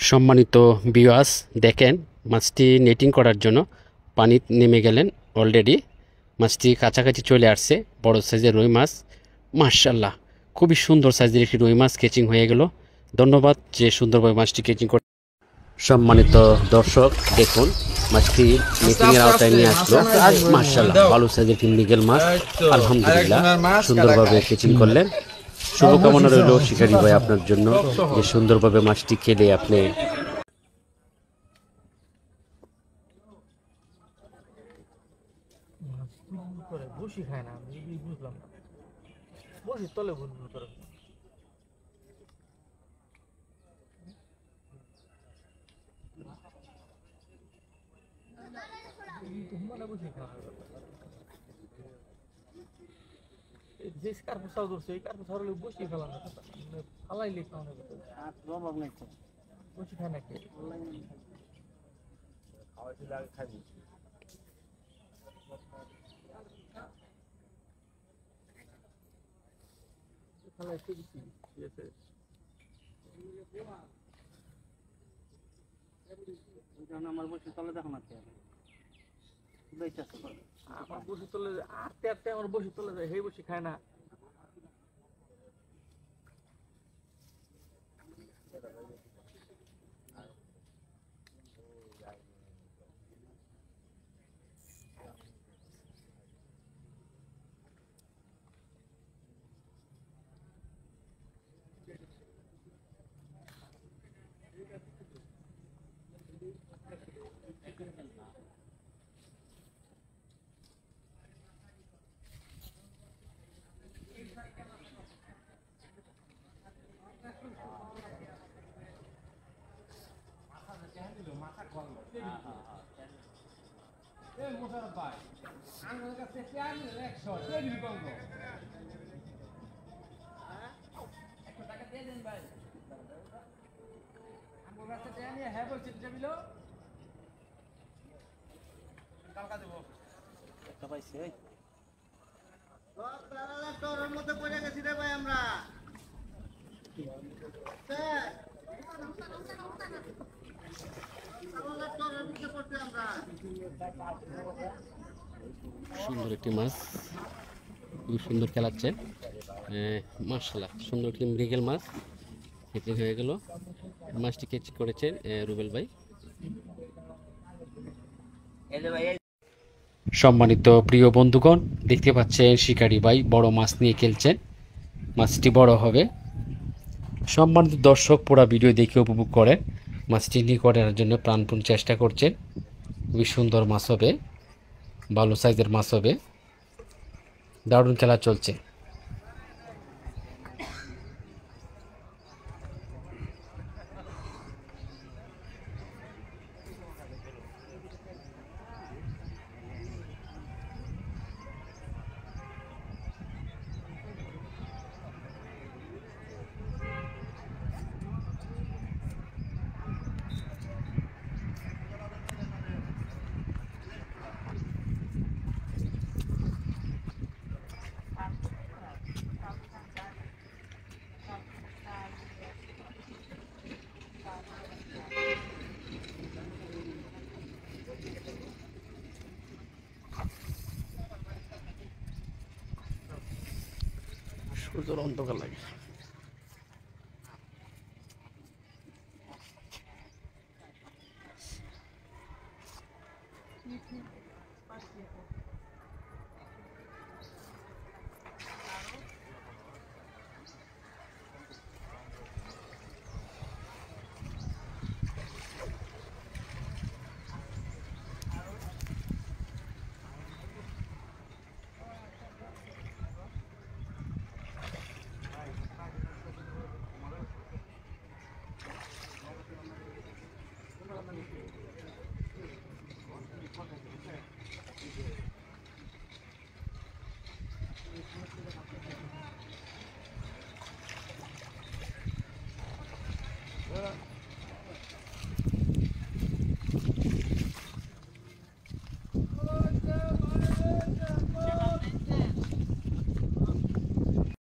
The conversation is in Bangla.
সম্মানিত ভিউয়ার্স, দেখেন মাছটি নেটিং করার জন্য পানি নেমে গেলেন। অলরেডি মাছটি কাছাকাছি চলে আসছে। বড় সাইজের রুই মাছ, মাশাআল্লাহ খুবই সুন্দর সাইজের একটি রুই মাছ কেচিং হয়ে গেল। ধন্যবাদ যে সুন্দরভাবে মাছটি কেচিং করে। সম্মানিত দর্শক, দেখুন মাছটি নেটিংয়ের আওতায় নিয়ে আসলো। মাশাআল্লাহ ভালো সাইজের একটি মৃগেল মাছ, আলহামদুলিল্লাহ সুন্দরভাবে কেচিং করলেন। শুভকামনা রইল শিকারি ভাই আপনার জন্য, যে সুন্দরভাবে মাছটি খেলে আপনি বসি খায় না, আমি বুঝলাম না। বসি তলে বুঝবুল করে বসি খাওয়া যে কার্পু চাও ধরছে এই কার্পু ছাড়লে বসি ফেলানো ফালাইলে খাওয়ানো বসি খায় নাকি খাবি ফালাইতে দিচ্ছি ঠিক আছে। আমার বসে তলে দেখো না, আমার বসে তলে আটতে আটতে আমার বসে তলে যায়, সেই বসে খায় না। সুন্দর একটি মাছ, খুব সুন্দর খেলাচ্ছে। মাশাআল্লাহ সুন্দর একটি মৃগেল মাছ কেচিং হয়ে গেল। মাছটি কেচিং করেছেন রুবেল ভাই। সম্মানিত প্রিয় বন্ধুগণ, দেখতে পাচ্ছেন শিকারি ভাই বড় মাছ নিয়ে খেলছেন। মাছটি বড় হবে। সম্মানিত দর্শক, পুরো ভিডিও দেখে উপভোগ করেন। মাছটি নিয়ে করার জন্য প্রাণপণ চেষ্টা করছেন। খুবই সুন্দর মাছ হবে, ভালো সাইজের মাছ হবে। দারুণ খেলা চলছে। সূর্যের অন্ধকার লাগে।